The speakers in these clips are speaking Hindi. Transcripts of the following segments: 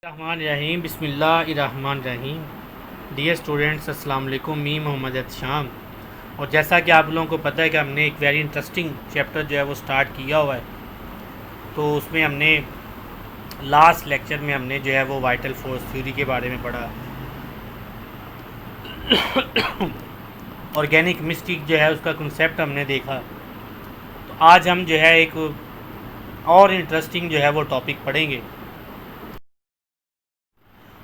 रहीम बिस्मिल्लाहिर्रहमानिर्रहीम। डियर स्टूडेंट्स, अस्सलाम वालेकुम। मी मोहम्मद एहतशाम। और जैसा कि आप लोगों को पता है कि हमने एक वेरी इंटरेस्टिंग चैप्टर जो है वो स्टार्ट किया हुआ है, तो उसमें हमने लास्ट लेक्चर में हमने जो है वो वाइटल फोर्स थ्योरी के बारे में पढ़ा। ऑर्गेनिक मिस्टिक जो है उसका कंसेप्ट हमने देखा। तो आज हम जो है एक और इंटरेस्टिंग जो है वो टॉपिक पढ़ेंगे।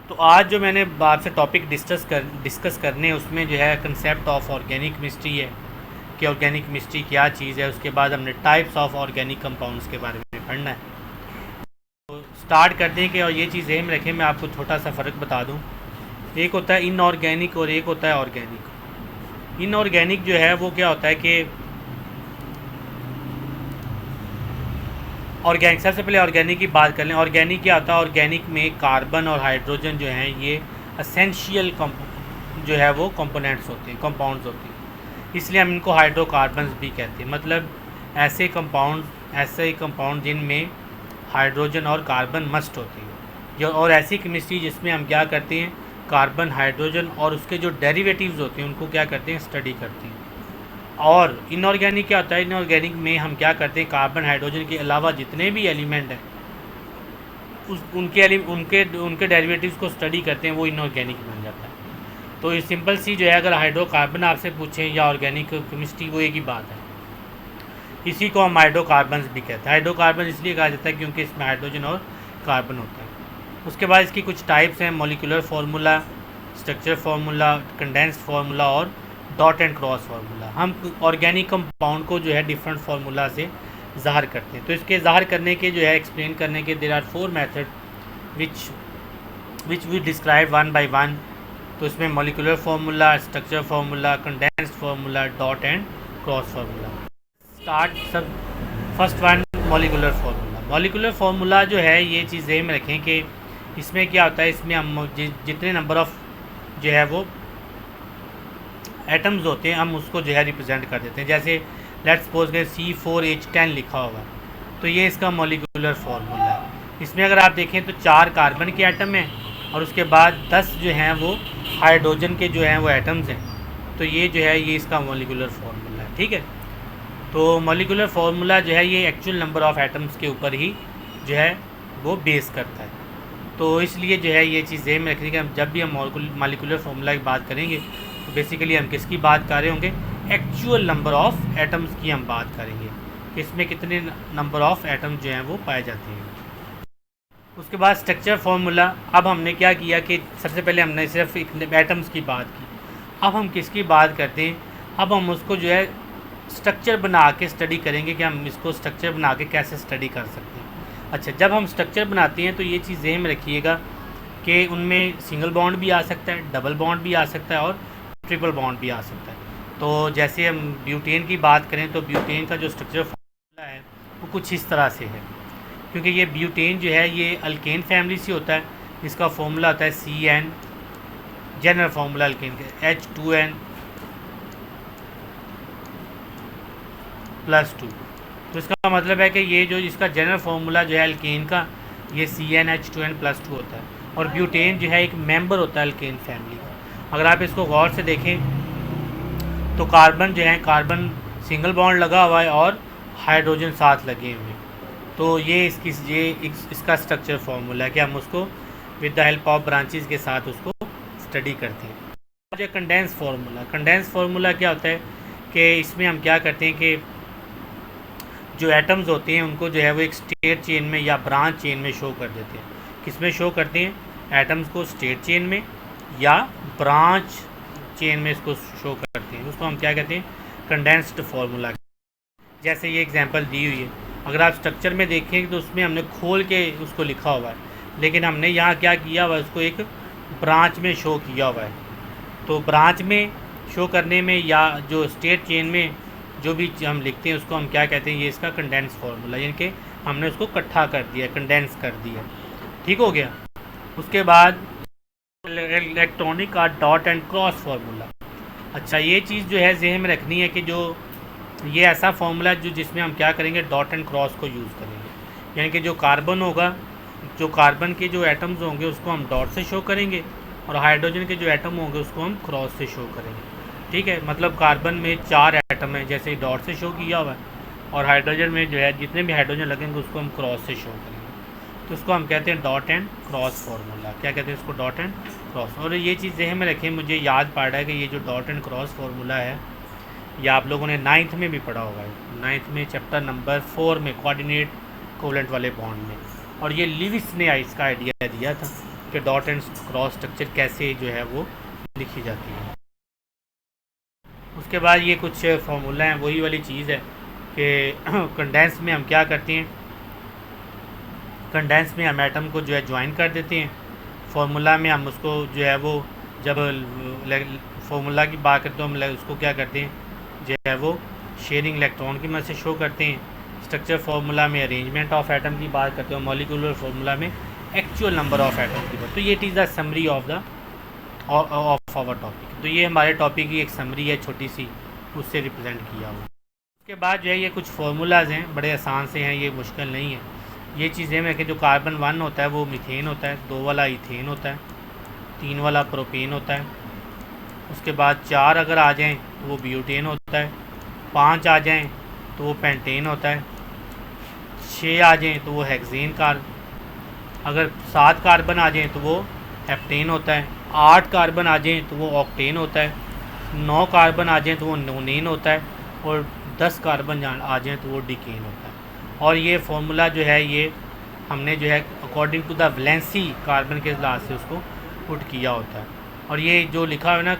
तो आज जो मैंने आपसे टॉपिक डिस्कस करने उसमें जो है कंसेप्ट ऑफ ऑर्गेनिक मिस्ट्री है कि ऑर्गेनिक मिस्ट्री क्या चीज़ है। उसके बाद हमने टाइप्स ऑफ ऑर्गेनिक कंपाउंड्स के बारे में पढ़ना है। तो स्टार्ट कर दें कि और ये चीज़ एम रखें, मैं आपको छोटा सा फ़र्क बता दूं। एक होता है इनऑर्गेनिक और एक होता है ऑर्गेनिक। इनऑर्गेनिक जो है वो क्या होता है कि ऑर्गेनिक, सबसे पहले ऑर्गेनिक की बात कर लें। ऑर्गेनिक क्या होता है? ऑर्गेनिक में कार्बन और हाइड्रोजन जो हैं ये असेंशियल जो है वो कंपोनेंट्स होते हैं, कंपाउंड्स होते हैं, इसलिए हम इनको हाइड्रोकार्बन्स भी कहते हैं। मतलब ऐसे कंपाउंड जिनमें हाइड्रोजन और कार्बन मस्ट होती है, और ऐसी केमिस्ट्री जिसमें हम क्या करते हैं, कार्बन, हाइड्रोजन और उसके जो डेरिवेटिव्स होते हैं उनको क्या करते हैं, स्टडी करते हैं। और इनऑर्गेनिक क्या होता है? इनऑर्गेनिक में हम क्या करते हैं, कार्बन हाइड्रोजन के अलावा जितने भी एलिमेंट हैं उनके डेरिवेटिव्स को स्टडी करते हैं, वो इनऑर्गेनिक बन जाता है। तो ये सिंपल सी जो है, अगर हाइड्रोकार्बन आपसे पूछें या ऑर्गेनिक केमिस्ट्री, वो एक ही बात है। इसी को हम हाइड्रोकार्बन्स भी कहते हैं। हाइड्रोकार्बन इसलिए कहा जाता है क्योंकि इसमें हाइड्रोजन और कार्बन होता है। उसके बाद इसकी कुछ टाइप्स हैं: molecular formula, structure formula, condensed formula और डॉट एंड क्रॉस फार्मूला। हम ऑर्गेनिक कंपाउंड को जो है डिफरेंट फार्मूला से ज़ाहिर करते हैं। तो इसके ज़ाहिर करने के जो है, एक्सप्लेन करने के, there are 4 method which we describe one by one. तो इसमें molecular formula, structure formula, condensed formula, dot and cross formula. सब first one, molecular formula. Molecular formula जो है, ये चीज़ें में रखें कि इसमें क्या होता है, इसमें हम जितने नंबर ऑफ़ जो है वो एटम्स होते हैं हम उसको जो है रिप्रेजेंट कर देते हैं। जैसे लेट्स सपोज के C4H10 लिखा होगा, तो ये इसका मॉलिक्यूलर फार्मूला है। इसमें अगर आप देखें तो 4 कार्बन के एटम हैं और उसके बाद 10 जो हैं वो हाइड्रोजन के जो हैं वो एटम्स हैं। तो ये जो है ये इसका मॉलिक्यूलर फार्मूला है। ठीक है, तो मॉलिक्यूलर फार्मूला जो है ये एक्चुअल नंबर ऑफ़ एटम्स के ऊपर ही जो है वो बेस करता है। तो इसलिए जो है ये चीज़ ज़हन में रखने की, हम जब भी हम मॉलिक्यूलर फार्मूला की बात करेंगे तो बेसिकली हम किसकी बात कर रहे होंगे, एक्चुअल नंबर ऑफ़ एटम्स की हम बात करेंगे कि इसमें कितने नंबर ऑफ़ एटम्स जो हैं वो पाए जाते हैं। उसके बाद स्ट्रक्चर फार्मूला। अब हमने क्या किया कि सबसे पहले हमने सिर्फ एटम्स की बात की, अब हम किसकी बात करते हैं, अब हम उसको जो है स्ट्रक्चर बना के स्टडी करेंगे कि हम इसको स्ट्रक्चर बना के कैसे स्टडी कर सकते हैं। अच्छा, जब हम स्ट्रक्चर बनाते हैं तो ये चीज़ ज़हन में रखिएगा कि उनमें सिंगल बॉन्ड भी आ सकता है, डबल बॉन्ड भी आ सकता है और ट्रिपल बॉन्ड भी आ सकता है। तो जैसे हम ब्यूटेन की बात करें तो ब्यूटेन का जो स्ट्रक्चर फार्मूला है वो कुछ इस तरह से है, क्योंकि ये ब्यूटेन जो है ये अल्केन फैमिली से होता है। इसका फार्मूला आता है CN, जनरल फार्मूला अल्केन का H2N +2। तो इसका मतलब है कि ये जो इसका जनरल फार्मूला जो है अल्केन का, ये CnH2n+2 होता है। और ब्यूटेन जो है एक मेंबर होता है अल्केन फैमिली का। अगर आप इसको गौर से देखें तो कार्बन जो है, कार्बन सिंगल बॉन्ड लगा हुआ है और हाइड्रोजन साथ लगे हुए हैं। तो ये इसका स्ट्रक्चर फार्मूला है कि हम उसको with the help of branches के साथ उसको स्टडी करते हैं। Condense formula. कंडेंस फार्मूला क्या होता है कि इसमें हम क्या करते हैं कि जो एटम्स होते हैं उनको जो है वो एक स्टेट चेन में या ब्रांच चेन में शो कर देते हैं। किस में शो करते हैं? एटम्स को स्टेट चेन में या ब्रांच चेन में इसको शो करते हैं। उसको हम क्या कहते हैं? Condensed formula. जैसे ये एग्जांपल दी हुई है, अगर आप स्ट्रक्चर में देखें तो उसमें हमने खोल के उसको लिखा हुआ है, लेकिन हमने यहाँ क्या किया हुआ है, उसको एक ब्रांच में शो किया हुआ है। तो ब्रांच में शो करने में या जो स्टेट चेन में जो भी हम लिखते हैं उसको हम क्या कहते हैं, ये इसका कंडेंस फार्मूला, यानी कि हमने उसको इकट्ठा कर दिया, कंडेंस कर दिया। ठीक हो गया। उसके बाद इलेक्ट्रॉनिक का डॉट एंड क्रॉस फार्मूला। अच्छा, ये चीज़ जो है ज़हन में रखनी है कि जो ये ऐसा फार्मूला जो जिसमें हम क्या करेंगे, डॉट एंड क्रॉस को यूज़ करेंगे। यानी कि जो कार्बन होगा जो कार्बन के जो एटम्स होंगे उसको हम डॉट से शो करेंगे और हाइड्रोजन के जो एटम होंगे उसको हम क्रॉस से शो करेंगे। ठीक है, मतलब कार्बन में 4 एटम है जैसे डॉट से शो किया हुआ है, और हाइड्रोजन में जो है जितने भी हाइड्रोजन लगेंगे उसको हम क्रॉस से शो करेंगे। तो उसको हम कहते हैं डॉट एंड क्रॉस फार्मूला। क्या कहते हैं इसको? Dot and cross. और ये चीज़ जहन में रखें, मुझे याद पड़ रहा है कि ये जो डॉट एंड क्रॉस फार्मूला है ये आप लोगों ने 9th में भी पढ़ा होगा, 9th में चैप्टर नंबर 4 में कोऑर्डिनेट कोवेलेंट वाले बॉन्ड में। और ये लिविस ने इसका आइडिया दिया था कि डॉट एंड क्रॉस स्ट्रक्चर कैसे जो है वो लिखी जाती है। उसके बाद ये कुछ फार्मूला हैं, वही वाली चीज़ है कि कंडेंस में हम क्या करते हैं, कंडेंस में हम एटम को जो है ज्वाइन कर देते हैं। फार्मूला में हम उसको जो है वो जब फार्मूला की बात करते हैं हम उसको क्या करते हैं जो है वो शेयरिंग इलेक्ट्रॉन की मदद से शो करते हैं। स्ट्रक्चर फार्मूला में अरेंजमेंट ऑफ एटम की बात करते हैं, मॉलिक्यूलर फार्मूला में एक्चुअल नंबर ऑफ एटम की बात। तो ये is the summary of our topic. तो ये हमारे टॉपिक की एक समरी है छोटी सी, उससे रिप्रेजेंट किया हुआ। उसके बाद जो है ये कुछ फार्मूलाज हैं, बड़े आसान से हैं, ये मुश्किल नहीं है। ये चीज़ें में कि जो कार्बन 1 होता है वो मीथेन होता है, 2 वाला इथेन होता है, 3 वाला प्रोपेन होता है। उसके बाद 4 अगर आ जाएँ तो वो ब्यूटेन होता है, 5 आ जाएँ तो वो पेंटेन होता है, 6 आ जाएँ तो वो हेक्सेन अगर 7 कार्बन आ जाएँ तो वो हेप्टेन होता है, 8 कार्बन आ जाएँ तो वो ऑक्टेन होता है, 9 कार्बन आ जाएँ तो वो नोनेन होता है, और 10 कार्बन आ जाएँ तो वो डिकेन होता है। और ये फार्मूला जो है ये हमने जो है according to the valency carbon के लिहाज से उसको पुट किया होता है। और ये जो लिखा है ना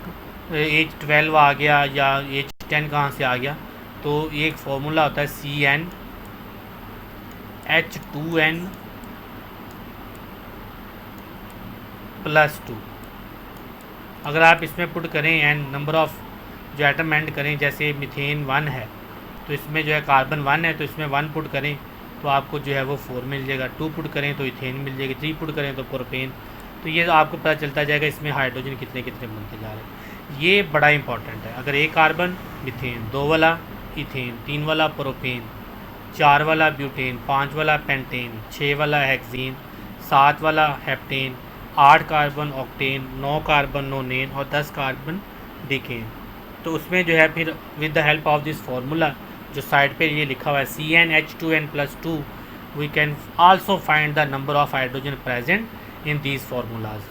H12 आ गया या H10 कहाँ से आ गया, तो ये एक फार्मूला होता है CnH2n+2। अगर आप इसमें पुट करें एन नंबर ऑफ़ जो एटम एंड करें, जैसे मीथेन 1 है तो इसमें जो है कार्बन 1 है तो इसमें 1 पुट करें तो आपको जो है वो 4 मिल जाएगा, 2 पुट करें तो इथेन मिल जाएगी, 3 पुट करें तो प्रोपेन। तो ये आपको पता चलता जाएगा इसमें हाइड्रोजन कितने कितने बनते जा रहे हैं। ये बड़ा इंपॉर्टेंट है। अगर एक कार्बन मीथेन, 2 वाला इथेन, 3 वाला प्रोपेन, 4 वाला ब्यूटेन, 5 वाला पेंटेन, 6 वाला हेक्सेन, 7 वाला heptane, 8 carbon octane, 9 carbon nonane और 10 कार्बन डिकेन। तो उसमें जो है फिर with the help of this formula जो साइड पे ये लिखा हुआ है CnH2n+2 we can also find the number of hydrogen present in these formulas.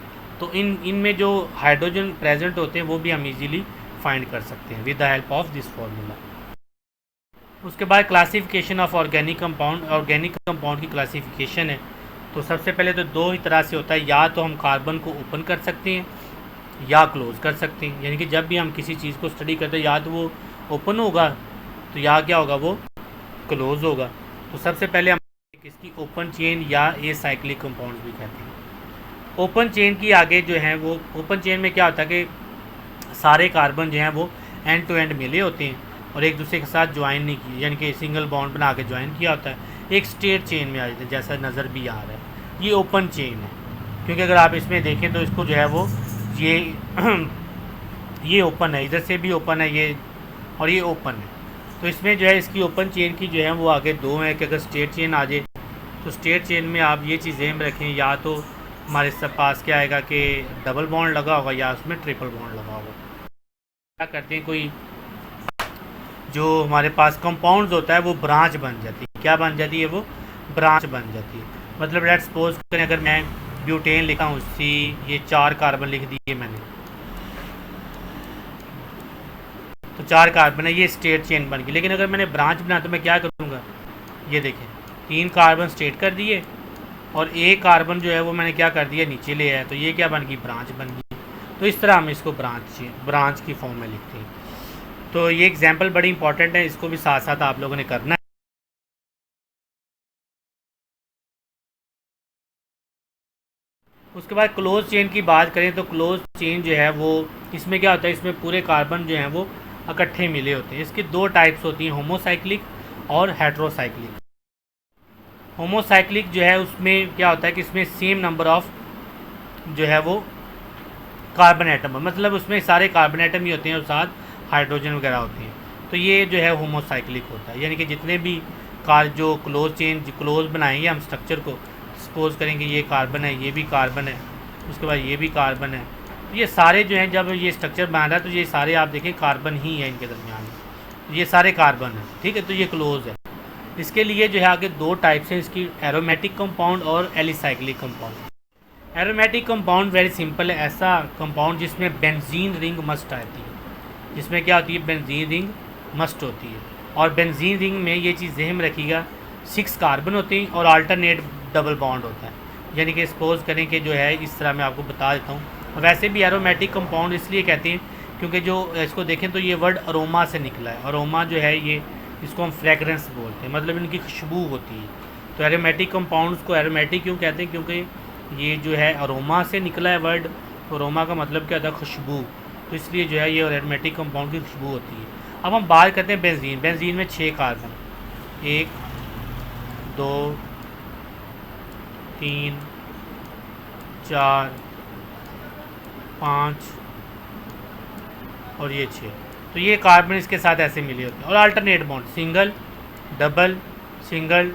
तो इनमें जो हाइड्रोजन प्रेजेंट होते हैं वो भी हम इजीली फाइंड कर सकते हैं with the help of this formula. उसके बाद classification of organic compound. Organic compound की क्लासिफिकेशन है तो सबसे पहले तो 2 ही तरह से होता है, या तो हम कार्बन को ओपन कर सकते हैं या क्लोज़ कर सकते हैं। यानी कि जब भी हम किसी चीज़ को स्टडी करते हैं या तो वो ओपन होगा तो या क्या होगा वो क्लोज़ होगा। तो सबसे पहले हम इसकी ओपन चेन या एसाइक्लिक कंपाउंड भी कहते हैं। ओपन चेन की आगे जो है वो ओपन चेन में क्या होता है कि सारे कार्बन जो हैं वो एंड टू एंड मिले होते हैं और एक दूसरे के साथ ज्वाइन नहीं किए, यानी कि सिंगल बॉन्ड बना के ज्वाइन किया होता है, एक स्ट्रेट चेन में आ जाते हैं जैसा नज़र भी आ रहा है। ये ओपन चेन है, क्योंकि अगर आप इसमें देखें तो इसको जो है वो ये ओपन है, इधर से भी ओपन है ये, और ये ओपन है। तो इसमें जो है इसकी ओपन चेन की जो है वो आगे 2 हैं कि अगर स्ट्रेट चेन आ जाए तो स्ट्रेट चेन में आप ये चीज़ें में रखें, या तो हमारे सब पास क्या आएगा कि डबल बॉन्ड लगा होगा या उसमें ट्रिपल बॉन्ड लगा होगा। क्या करते हैं, कोई जो हमारे पास कंपाउंड्स होता है वो ब्रांच बन जाती है। क्या बन जाती है? वो ब्रांच बन जाती है। मतलब लेट्स सपोज करें अगर मैं ब्यूटेन लिखा हूँ ये 4 कार्बन लिख दिए मैंने, तो 4 कार्बन है, ये स्ट्रेट चेन बन गई। लेकिन अगर मैंने ब्रांच बना तो मैं क्या करूँगा, ये देखें 3 कार्बन स्ट्रेट कर दिए और एक कार्बन जो है वो मैंने क्या कर दिया नीचे ले आया, तो ये क्या बन गई? ब्रांच बन गई। तो इस तरह हम इसको ब्रांच की फॉर्म में लिखते हैं। तो ये एग्जांपल बड़ी इंपॉर्टेंट है, इसको भी साथ साथ आप लोगों ने करना है। उसके बाद क्लोज चेन की बात करें तो क्लोज चेन जो है वो इसमें क्या होता है, इसमें पूरे कार्बन जो हैं वो इकट्ठे मिले होते हैं। इसकी 2 टाइप्स होती हैं, होमोसाइक्लिक और हेट्रोसाइक्लिक। होमोसाइक्लिक जो है उसमें क्या होता है कि इसमें सेम नंबर ऑफ जो है वो कार्बन एटम, मतलब उसमें सारे कार्बन एटम ही होते हैं और साथ हाइड्रोजन वगैरह होते हैं। तो ये जो है होमोसाइक्लिक होता है, यानी कि जितने भी जो क्लोज बनाएंगे हम स्ट्रक्चर को, सपोज करें कि ये कार्बन है, ये भी कार्बन है, उसके बाद ये भी कार्बन है। तो ये सारे जो हैं जब ये स्ट्रक्चर बन रहा है तो ये सारे आप देखें कार्बन ही है इनके दरमियान, ये सारे कार्बन हैं, ठीक है। तो ये क्लोज है। इसके लिए जो है आगे दो टाइप्स हैं इसकी, एरोमेटिक कंपाउंड और alicyclic compound. Aromatic compound very simple है, ऐसा कंपाउंड जिसमें बेंजीन रिंग मस्ट आती है, जिसमें क्या होती है, बेंजीन रिंग मस्ट होती है। और बेंजीन रिंग में ये चीज़ ज़हन में रखिएगा 6 कार्बन होते हैं और अल्टरनेट डबल बॉन्ड होता है। यानी कि सपोज करें कि जो है इस तरह मैं आपको बता देता हूँ। वैसे भी एरोमेटिक कंपाउंड इसलिए कहते हैं क्योंकि जो इसको देखें तो ये वर्ड अरोमा से निकला है। अरोमा जो है ये, इसको हम फ्रेगरेंस बोलते हैं, मतलब इनकी खुशबू होती है। तो एरोमेटिक कंपाउंड्स को एरोमेटिक क्यों कहते हैं, क्योंकि ये जो है अरोमा से निकला है वर्ड। अरोमा का मतलब क्या होता है, खुशबू। तो इसलिए जो है ये एरोमेटिक कंपाउंड की खुशबू होती है। अब हम बात करते हैं बेंजीन। बेंजीन में 6 कार्बन, 1 2 3 4 5 और ये 6। तो ये कार्बन इसके साथ ऐसे मिले होते हैं। और alternate bond single double single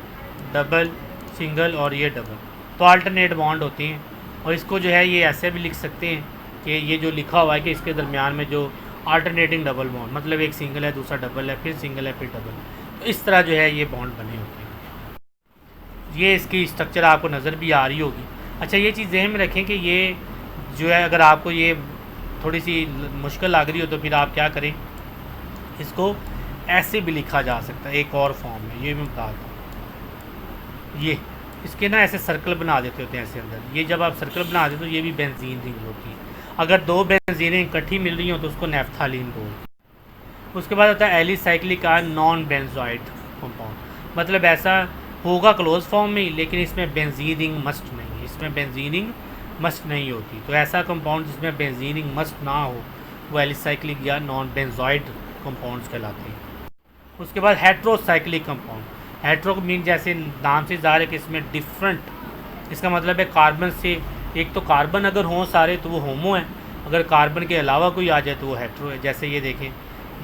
double single और ये डबल, तो अल्टरनेट बॉन्ड होते हैं। और इसको जो है ये ऐसे भी लिख सकते हैं कि ये जो लिखा हुआ है कि इसके दरमियान में जो अल्टरनेटिंग डबल बॉन्ड, मतलब एक सिंगल है दूसरा डबल है, फिर सिंगल है फिर डबल, तो इस तरह जो है ये बॉन्ड बने होते हैं। ये इसकी स्ट्रक्चर आपको नज़र भी आ रही होगी। अच्छा, ये चीज़ ज़हन में रखें कि ये जो है अगर आपको ये थोड़ी सी मुश्किल लग रही हो तो फिर आप क्या करें, इसको ऐसे भी लिखा जा सकता है एक और फॉर्म में, ये मैं बताता हूँ। ये इसके ना ऐसे सर्कल बना देते होते हैं ऐसे अंदर, ये जब आप सर्कल बना देते हो ये भी बेंजीन रिंग होती है। अगर 2 बेंजीनें इकट्ठी मिल रही हो तो उसको नेफ्थालीन बोलते। उसके बाद होता है एलिसाइक्लिक का नॉन बेंजोइड कंपाउंड, मतलब ऐसा होगा क्लोज फॉर्म में लेकिन इसमें बेंजीन रिंग मस्ट नहीं है, इसमें बेंजीन रिंग मस्ट नहीं होती। तो ऐसा कंपाउंड जिसमें बेंजीन रिंग मस्ट ना हो वो एलिसाइक्लिक या नॉन बेंजोइड कंपाउंड्स कहलाते हैं। उसके बाद हेट्रोसाइक्लिक कंपाउंड। हेट्रो मीन जैसे नाम से ज़ाहिर है कि इसमें डिफरेंट, इसका मतलब है कार्बन से, एक तो कार्बन अगर हों सारे तो वो होमो है, अगर कार्बन के अलावा कोई आ जाए तो वो हेट्रो है। जैसे ये देखें,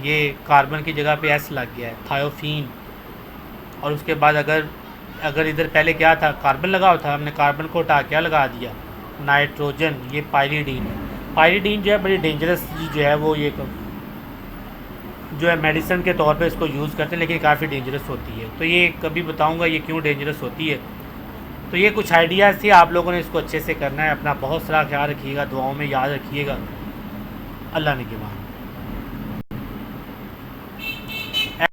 ये कार्बन की जगह पे एस लग गया है, थायोफीन। और उसके बाद अगर इधर पहले क्या था, कार्बन लगा हुआ था, हमने कार्बन को हटा क्या लगा दिया, नाइट्रोजन, ये पायरीडीन। पायरीडीन जो है बड़ी डेंजरस चीज़ जो है वो, ये जो है मेडिसिन के तौर पे इसको यूज़ करते हैं लेकिन काफ़ी डेंजरस होती है। तो ये कभी बताऊंगा ये क्यों डेंजरस होती है। तो ये कुछ आइडियाज़ थे, आप लोगों ने इसको अच्छे से करना है। अपना बहुत सारा ख्याल रखिएगा, दुआओं में याद रखिएगा। अल्लाह ने के मान।